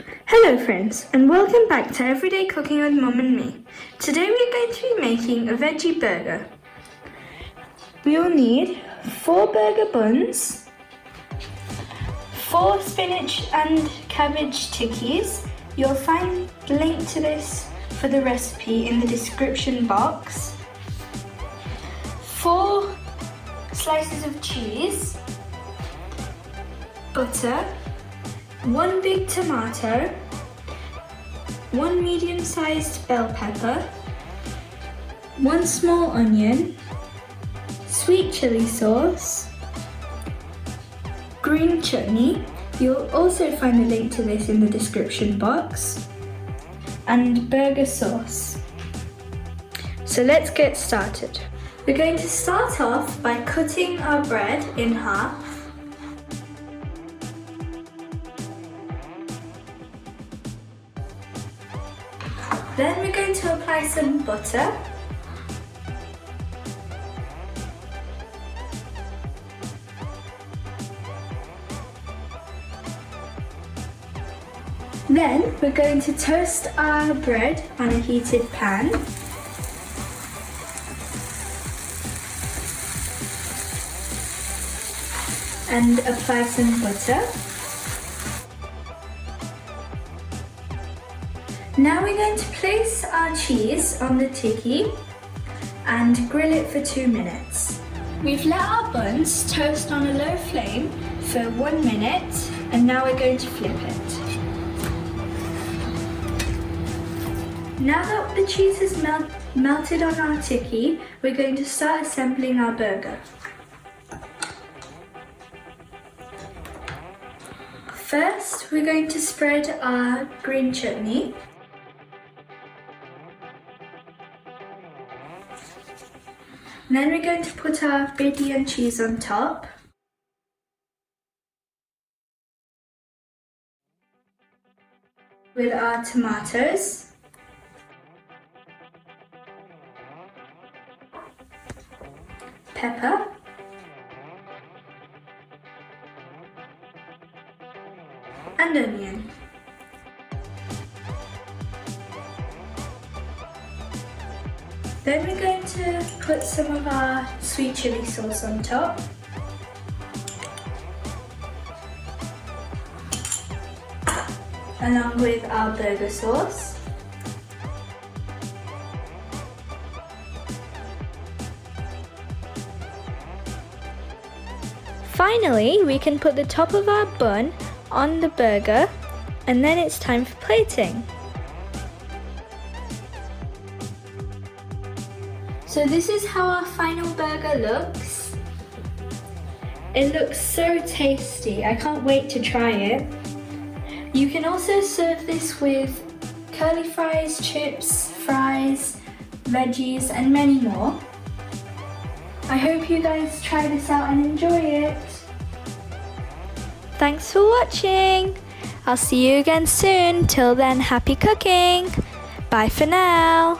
Hello friends, and welcome back to Everyday Cooking with Mum and me. Today we're going to be making a veggie burger. We will need 4 burger buns, 4 spinach and cabbage tikkis. You'll find the link to this for the recipe in the description box, 4 slices of cheese, butter, 1 big tomato, 1 medium-sized bell pepper, 1 small onion, sweet chili sauce, green chutney. You'll also find the link to this in the description box, and burger sauce. So let's get started. We're going to start off by cutting our bread in half. Then we're going to apply some butter. Then we're going to toast our bread on a heated pan. And apply some butter. Now we're going to place our cheese on the tikki and grill it for 2 minutes. We've let our buns toast on a low flame for 1 minute, and now we're going to flip it. Now that the cheese is melted on our tikki, we're going to start assembling our burger. First, we're going to spread our green chutney. Then we're going to put our Veggie and cheese on top. With our tomatoes. Pepper. And onion. Then we're going to put some of our sweet chili sauce on top. Along with our burger sauce. Finally, we can put the top of our bun on the burger, and then it's time for plating. So this is how our final burger looks. It looks so tasty. I can't wait to try it. You can also serve this with curly fries, chips, fries, veggies, and many more. I hope you guys try this out and enjoy it. Thanks for watching. I'll see you again soon. Till then, happy cooking. Bye for now.